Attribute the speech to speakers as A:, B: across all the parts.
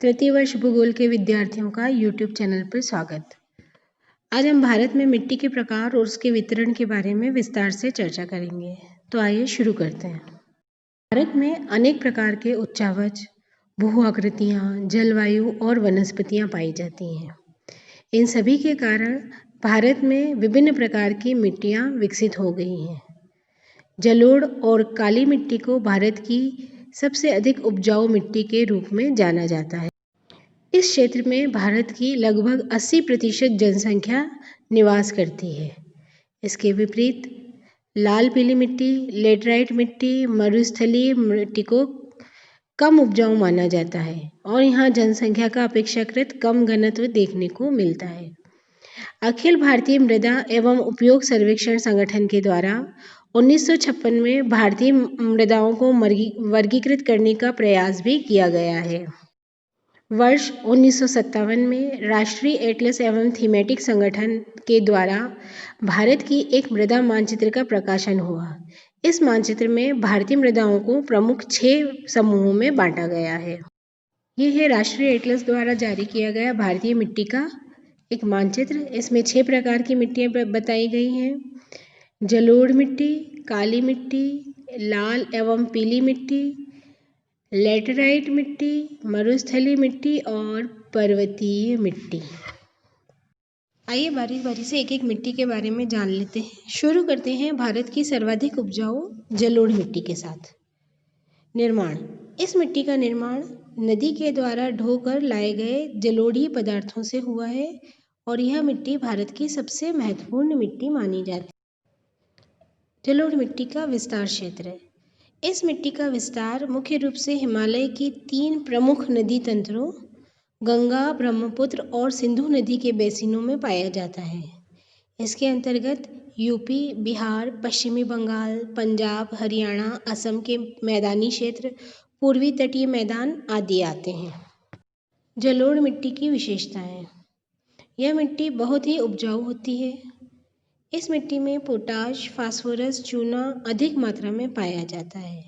A: तृतीय वर्ष भूगोल के विद्यार्थियों का YouTube चैनल पर स्वागत। आज हम भारत में मिट्टी के प्रकार और उसके वितरण के बारे में विस्तार से चर्चा करेंगे। तो आइए शुरू करते हैं। भारत में अनेक प्रकार के उच्चावच, भू आकृतियाँ, जलवायु और वनस्पतियाँ पाई जाती हैं। इन सभी के कारण भारत में विभिन्न प्रकार की मिट्टियाँ विकसित हो गई हैं। जलोढ़ और काली मिट्टी को भारत की सबसे अधिक उपजाऊ मिट्टी के रूप में जाना जाता है। इस क्षेत्र में भारत की लगभग 80% जनसंख्या निवास करती है। इसके विपरीत लाल पीली मिट्टी, लेटराइट मिट्टी, मरुस्थलीय मिट्टी को कम उपजाऊ माना जाता है और यहाँ जनसंख्या का अपेक्षाकृत कम घनत्व देखने को मिलता है। अखिल भारतीय मृदा एवं उपयोग सर्वेक्षण संगठन के द्वारा 1956 में भारतीय मृदाओं को वर्गीकृत करने का प्रयास भी किया गया है। वर्ष 1957 में राष्ट्रीय एटलस एवं थीमेटिक संगठन के द्वारा भारत की एक मृदा मानचित्र का प्रकाशन हुआ। इस मानचित्र में भारतीय मृदाओं को प्रमुख 6 समूहों में बांटा गया है। ये है राष्ट्रीय एटलस द्वारा जारी किया गया भारतीय मिट्टी का एक मानचित्र। इसमें 6 प्रकार की मिट्टियाँ बताई गई हैं। जलोढ़ मिट्टी, काली मिट्टी, लाल एवं पीली मिट्टी, लेटराइट मिट्टी, मरुस्थलीय मिट्टी और पर्वतीय मिट्टी। आइए बारी बारी से एक एक मिट्टी के बारे में जान लेते हैं। शुरू करते हैं भारत की सर्वाधिक उपजाऊ जलोढ़ मिट्टी के साथ। निर्माण। इस मिट्टी का निर्माण नदी के द्वारा ढोकर लाए गए जलोढ़ीय पदार्थों से हुआ है और यह मिट्टी भारत की सबसे महत्वपूर्ण मिट्टी मानी जाती है। जलोढ़ मिट्टी का विस्तार क्षेत्र। इस मिट्टी का विस्तार मुख्य रूप से हिमालय की 3 प्रमुख नदी तंत्रों गंगा, ब्रह्मपुत्र और सिंधु नदी के बेसिनों में पाया जाता है। इसके अंतर्गत यूपी, बिहार, पश्चिमी बंगाल, पंजाब, हरियाणा, असम के मैदानी क्षेत्र, पूर्वी तटीय मैदान आदि आते हैं। जलोढ़ मिट्टी की विशेषताएं। यह मिट्टी बहुत ही उपजाऊ होती है। इस मिट्टी में पोटाश, फास्फोरस, चूना अधिक मात्रा में पाया जाता है।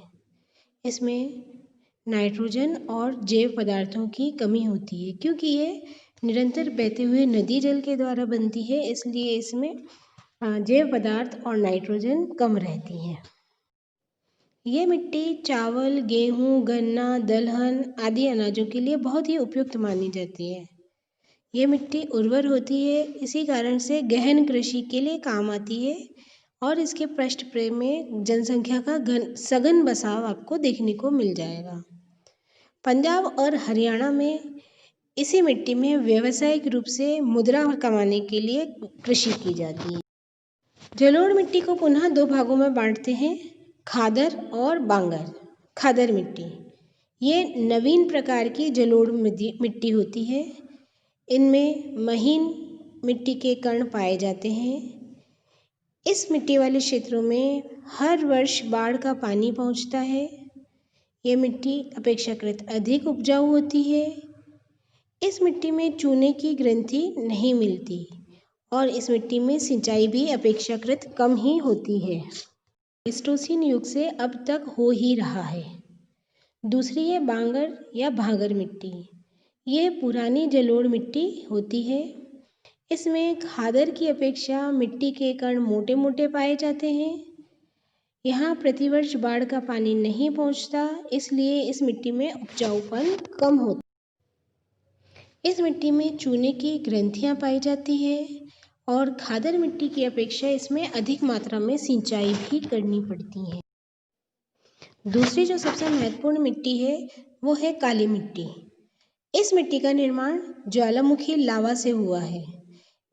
A: इसमें नाइट्रोजन और जैव पदार्थों की कमी होती है क्योंकि ये निरंतर बहते हुए नदी जल के द्वारा बनती है, इसलिए इसमें जैव पदार्थ और नाइट्रोजन कम रहती है। ये मिट्टी चावल, गेहूँ, गन्ना, दलहन आदि अनाजों के लिए बहुत ही उपयुक्त मानी जाती है। ये मिट्टी उर्वर होती है, इसी कारण से गहन कृषि के लिए काम आती है और इसके पृष्ठ में जनसंख्या का सघन बसाव आपको देखने को मिल जाएगा। पंजाब और हरियाणा में इसी मिट्टी में व्यावसायिक रूप से मुद्रा कमाने के लिए कृषि की जाती है। जलोढ़ मिट्टी को पुनः 2 भागों में बांटते हैं, खादर और बांगर। खादर मिट्टी ये नवीन प्रकार की जलोढ़ मिट्टी होती है। इनमें महीन मिट्टी के कण पाए जाते हैं। इस मिट्टी वाले क्षेत्रों में हर वर्ष बाढ़ का पानी पहुंचता है। ये मिट्टी अपेक्षाकृत अधिक उपजाऊ होती है। इस मिट्टी में चूने की ग्रंथि नहीं मिलती और इस मिट्टी में सिंचाई भी अपेक्षाकृत कम ही होती है। प्लेस्टोसीन युग से अब तक हो ही रहा है। दूसरी है बांगर या भांगर मिट्टी। ये पुरानी जलोढ़ मिट्टी होती है। इसमें खादर की अपेक्षा मिट्टी के कण मोटे मोटे पाए जाते हैं। यहाँ प्रतिवर्ष बाढ़ का पानी नहीं पहुँचता, इसलिए इस मिट्टी में उपजाऊपन कम होता है। इस मिट्टी में चूने की ग्रंथियाँ पाई जाती है और खादर मिट्टी की अपेक्षा इसमें अधिक मात्रा में सिंचाई भी करनी पड़ती है। दूसरी जो सबसे महत्वपूर्ण मिट्टी है वो है काली मिट्टी। इस मिट्टी का निर्माण ज्वालामुखी लावा से हुआ है।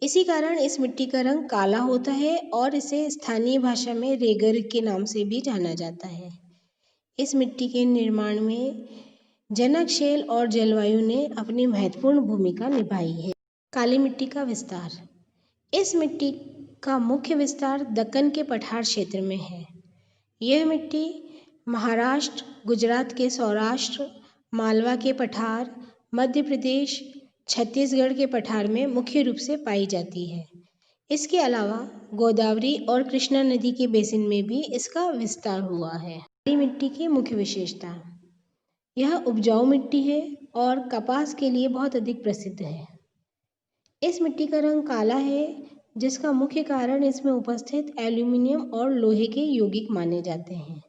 A: इसी कारण इस मिट्टी का रंग काला होता है और इसे स्थानीय भाषा में रेगर के नाम से भी जाना जाता है। इस मिट्टी के निर्माण में जनकशैल और जलवायु ने अपनी महत्वपूर्ण भूमिका निभाई है। काली मिट्टी का विस्तार। इस मिट्टी का मुख्य विस्तार दक्कन के पठार क्षेत्र में है। यह मिट्टी महाराष्ट्र, गुजरात के सौराष्ट्र, मालवा के पठार, मध्य प्रदेश, छत्तीसगढ़ के पठार में मुख्य रूप से पाई जाती है। इसके अलावा गोदावरी और कृष्णा नदी के बेसिन में भी इसका विस्तार हुआ है। काली मिट्टी की मुख्य विशेषता। यह उपजाऊ मिट्टी है और कपास के लिए बहुत अधिक प्रसिद्ध है। इस मिट्टी का रंग काला है, जिसका मुख्य कारण इसमें उपस्थित एल्यूमीनियम और लोहे के यौगिक माने जाते हैं।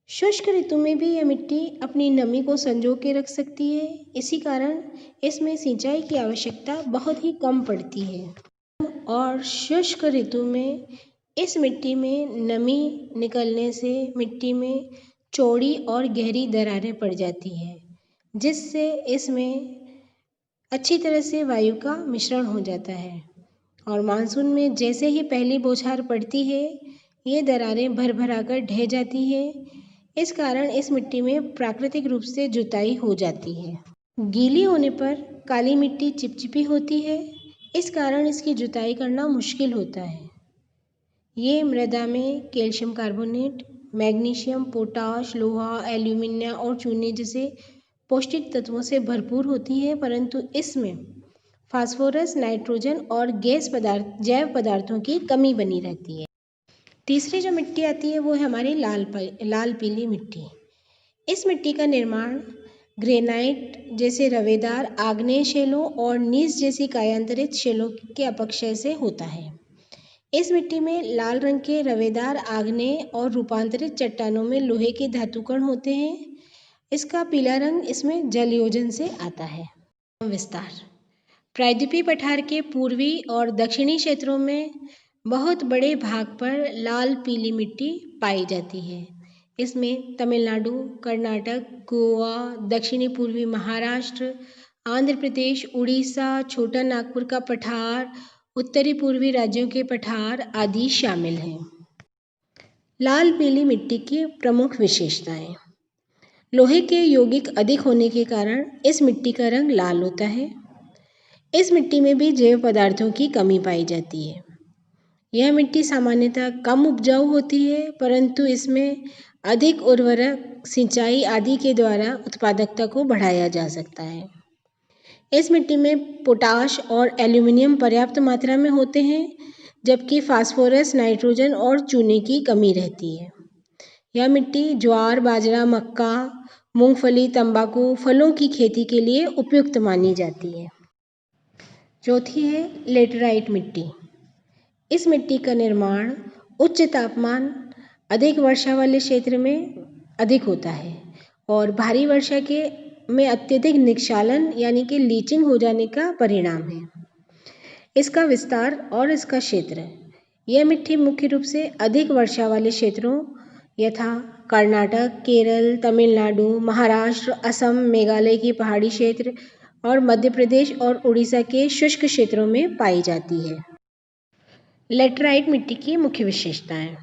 A: शुष्क ऋतु में भी यह मिट्टी अपनी नमी को संजो के रख सकती है, इसी कारण इसमें सिंचाई की आवश्यकता बहुत ही कम पड़ती है। और शुष्क ऋतु में इस मिट्टी में नमी निकलने से मिट्टी में चौड़ी और गहरी दरारें पड़ जाती है, जिससे इसमें अच्छी तरह से वायु का मिश्रण हो जाता है। और मानसून में जैसे ही पहली बौछार पड़ती है, ये दरारें भर भरा कर ढह जाती है। इस कारण इस मिट्टी में प्राकृतिक रूप से जुताई हो जाती है। गीली होने पर काली मिट्टी चिपचिपी होती है, इस कारण इसकी जुताई करना मुश्किल होता है। ये मृदा में कैल्शियम कार्बोनेट, मैग्नीशियम, पोटाश, लोहा, एल्यूमिनियम और चूने जैसे पौष्टिक तत्वों से भरपूर होती है, परंतु इसमें फास्फोरस, नाइट्रोजन और जैव पदार्थों की कमी बनी रहती है। तीसरी जो मिट्टी आती है वो है हमारी लाल पीली मिट्टी। इस मिट्टी का निर्माण ग्रेनाइट जैसे रवेदार आग्नेय शैलों और नीस जैसी कायांतरित शैलों के अपक्षय से होता है। इस मिट्टी में लाल रंग के रवेदार आग्नेय और रूपांतरित चट्टानों में लोहे के धातुकण होते हैं। इसका पीला रंग इसमें जलयोजन से आता है। विस्तार प्रायद्वीपीय पठार के पूर्वी और दक्षिणी क्षेत्रों में बहुत बड़े भाग पर लाल पीली मिट्टी पाई जाती है। इसमें तमिलनाडु, कर्नाटक, गोवा, दक्षिणी पूर्वी महाराष्ट्र, आंध्र प्रदेश, उड़ीसा, छोटा नागपुर का पठार, उत्तरी पूर्वी राज्यों के पठार आदि शामिल हैं। लाल पीली मिट्टी की प्रमुख विशेषताएं। लोहे के यौगिक अधिक होने के कारण इस मिट्टी का रंग लाल होता है। इस मिट्टी में भी जैव पदार्थों की कमी पाई जाती है। यह मिट्टी सामान्यतः कम उपजाऊ होती है, परंतु इसमें अधिक उर्वरक, सिंचाई आदि के द्वारा उत्पादकता को बढ़ाया जा सकता है। इस मिट्टी में पोटाश और एल्यूमीनियम पर्याप्त मात्रा में होते हैं, जबकि फास्फोरस, नाइट्रोजन और चूने की कमी रहती है। यह मिट्टी ज्वार, बाजरा, मक्का, मूंगफली, तंबाकू, फलों की खेती के लिए उपयुक्त मानी जाती है। चौथी है लेटराइट मिट्टी। इस मिट्टी का निर्माण उच्च तापमान, अधिक वर्षा वाले क्षेत्र में अधिक होता है और भारी वर्षा में अत्यधिक निक्षालन यानी कि लीचिंग हो जाने का परिणाम है। इसका विस्तार और इसका क्षेत्र। यह मिट्टी मुख्य रूप से अधिक वर्षा वाले क्षेत्रों यथा कर्नाटक, केरल, तमिलनाडु, महाराष्ट्र, असम, मेघालय की पहाड़ी क्षेत्र और मध्य प्रदेश और उड़ीसा के शुष्क क्षेत्रों में पाई जाती है। लेटराइट मिट्टी की मुख्य विशेषताएं।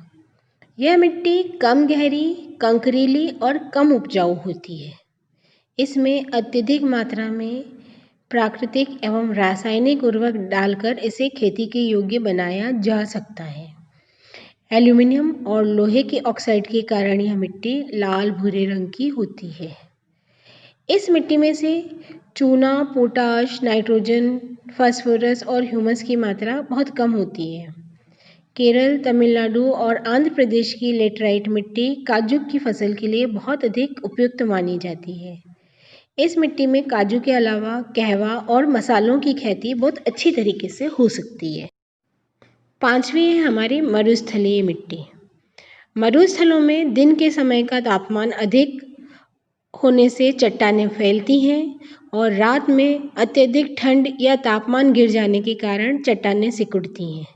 A: यह मिट्टी कम गहरी, कंकरीली और कम उपजाऊ होती है। इसमें अत्यधिक मात्रा में प्राकृतिक एवं रासायनिक उर्वरक डालकर इसे खेती के योग्य बनाया जा सकता है। एल्यूमीनियम और लोहे के ऑक्साइड के कारण यह मिट्टी लाल भूरे रंग की होती है। इस मिट्टी में से चूना, पोटाश, नाइट्रोजन, फास्फोरस और ह्यूमस की मात्रा बहुत कम होती है। केरल, तमिलनाडु और आंध्र प्रदेश की लेटराइट मिट्टी काजू की फसल के लिए बहुत अधिक उपयुक्त मानी जाती है। इस मिट्टी में काजू के अलावा कहवा और मसालों की खेती बहुत अच्छी तरीके से हो सकती है। पांचवी है हमारी मरुस्थलीय मिट्टी। मरुस्थलों में दिन के समय का तापमान अधिक होने से चट्टानें फैलती हैं और रात में अत्यधिक ठंड या तापमान गिर जाने के कारण चट्टानें सिकुड़ती हैं।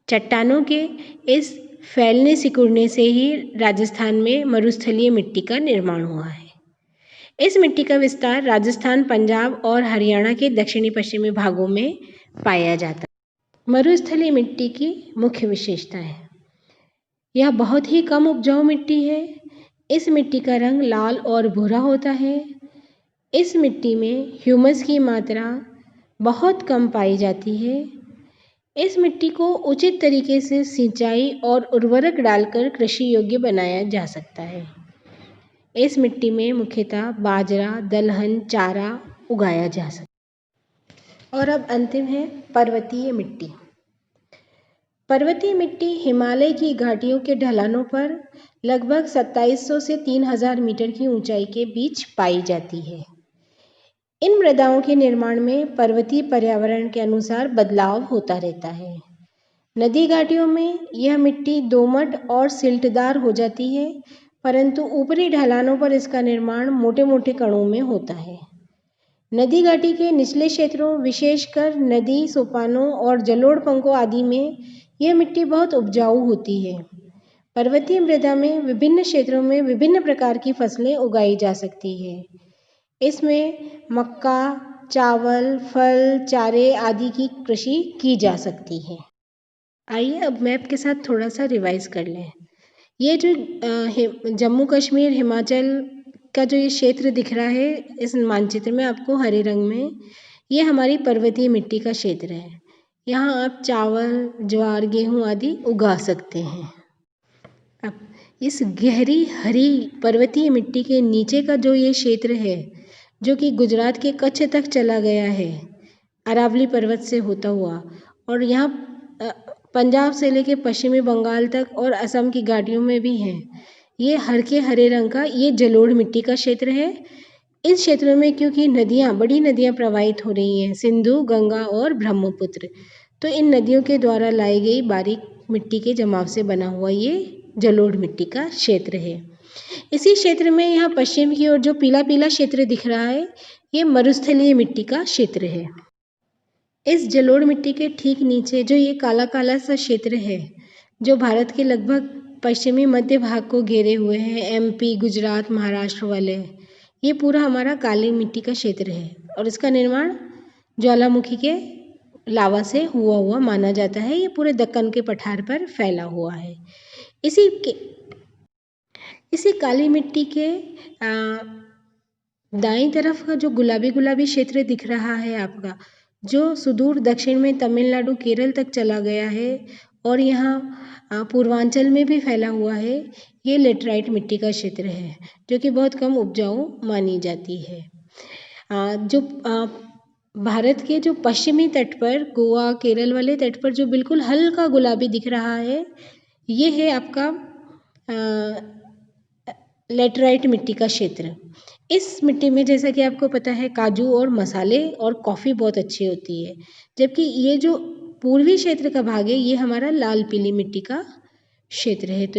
A: चट्टानों के इस फैलने सिकुड़ने से ही राजस्थान में मरुस्थलीय मिट्टी का निर्माण हुआ है। इस मिट्टी का विस्तार राजस्थान, पंजाब और हरियाणा के दक्षिणी पश्चिमी भागों में पाया जाता है। मरुस्थलीय मिट्टी की मुख्य विशेषताएं। यह बहुत ही कम उपजाऊ मिट्टी है। इस मिट्टी का रंग लाल और भूरा होता है। इस मिट्टी में ह्यूमस की मात्रा बहुत कम पाई जाती है। इस मिट्टी को उचित तरीके से सिंचाई और उर्वरक डालकर कृषि योग्य बनाया जा सकता है। इस मिट्टी में मुख्यतः बाजरा, दलहन, चारा उगाया जा सकता है। और अब अंतिम है पर्वतीय मिट्टी। पर्वतीय मिट्टी हिमालय की घाटियों के ढलानों पर लगभग 2700 से 3000 मीटर की ऊंचाई के बीच पाई जाती है। इन मृदाओं के निर्माण में पर्वतीय पर्यावरण के अनुसार बदलाव होता रहता है। नदी घाटियों में यह मिट्टी दोमट और सिल्टदार हो जाती है, परंतु ऊपरी ढलानों पर इसका निर्माण मोटे मोटे कणों में होता है। नदी घाटी के निचले क्षेत्रों, विशेषकर नदी सोपानों और जलोढ़ पंखों आदि में यह मिट्टी बहुत उपजाऊ होती है। पर्वतीय मृदा में विभिन्न क्षेत्रों में विभिन्न प्रकार की फसलें उगाई जा सकती है। इसमें मक्का, चावल, फल, चारे आदि की कृषि की जा सकती है। आइए अब मैप के साथ थोड़ा सा रिवाइज कर लें। ये जो जम्मू कश्मीर, हिमाचल का जो ये क्षेत्र दिख रहा है इस मानचित्र में आपको हरे रंग में, ये हमारी पर्वतीय मिट्टी का क्षेत्र है। यहाँ आप चावल, ज्वार, गेहूँ आदि उगा सकते हैं। अब इस गहरी हरी पर्वतीय मिट्टी के नीचे का जो ये क्षेत्र है, जो कि गुजरात के कच्छ तक चला गया है, अरावली पर्वत से होता हुआ, और यहाँ पंजाब से लेके पश्चिमी बंगाल तक और असम की घाटियों में भी हैं। ये हल्के हरे रंग का ये जलोढ़ मिट्टी का क्षेत्र है। इस क्षेत्र में क्योंकि नदियाँ, बड़ी नदियाँ प्रवाहित हो रही हैं, सिंधु, गंगा और ब्रह्मपुत्र, तो इन नदियों के द्वारा लाई गई बारीक मिट्टी के जमाव से बना हुआ ये जलोढ़ मिट्टी का क्षेत्र है। इसी क्षेत्र में यहाँ पश्चिम की ओर जो पीला पीला क्षेत्र दिख रहा है, ये मरुस्थलीय मिट्टी का क्षेत्र है। इस जलोढ़ मिट्टी के ठीक नीचे जो ये काला काला सा क्षेत्र है, जो भारत के लगभग पश्चिमी मध्य भाग को घेरे हुए हैं, एमपी, गुजरात, महाराष्ट्र वाले, ये पूरा हमारा काली मिट्टी का क्षेत्र है और इसका निर्माण ज्वालामुखी के लावा से हुआ माना जाता है। ये पूरे दक्कन के पठार पर फैला हुआ है। इसी काली मिट्टी के दाईं तरफ का जो गुलाबी गुलाबी क्षेत्र दिख रहा है आपका, जो सुदूर दक्षिण में तमिलनाडु, केरल तक चला गया है और यहाँ पूर्वांचल में भी फैला हुआ है, ये लेटराइट मिट्टी का क्षेत्र है, जो कि बहुत कम उपजाऊ मानी जाती है। जो भारत के जो पश्चिमी तट पर, गोवा, केरल वाले तट पर जो बिल्कुल हल्का गुलाबी दिख रहा है, ये है आपका लेटराइट मिट्टी का क्षेत्र। इस मिट्टी में, जैसा कि आपको पता है, काजू और मसाले और कॉफ़ी बहुत अच्छी होती है, जबकि ये जो पूर्वी क्षेत्र का भाग है, ये हमारा लाल पीली मिट्टी का क्षेत्र है। तो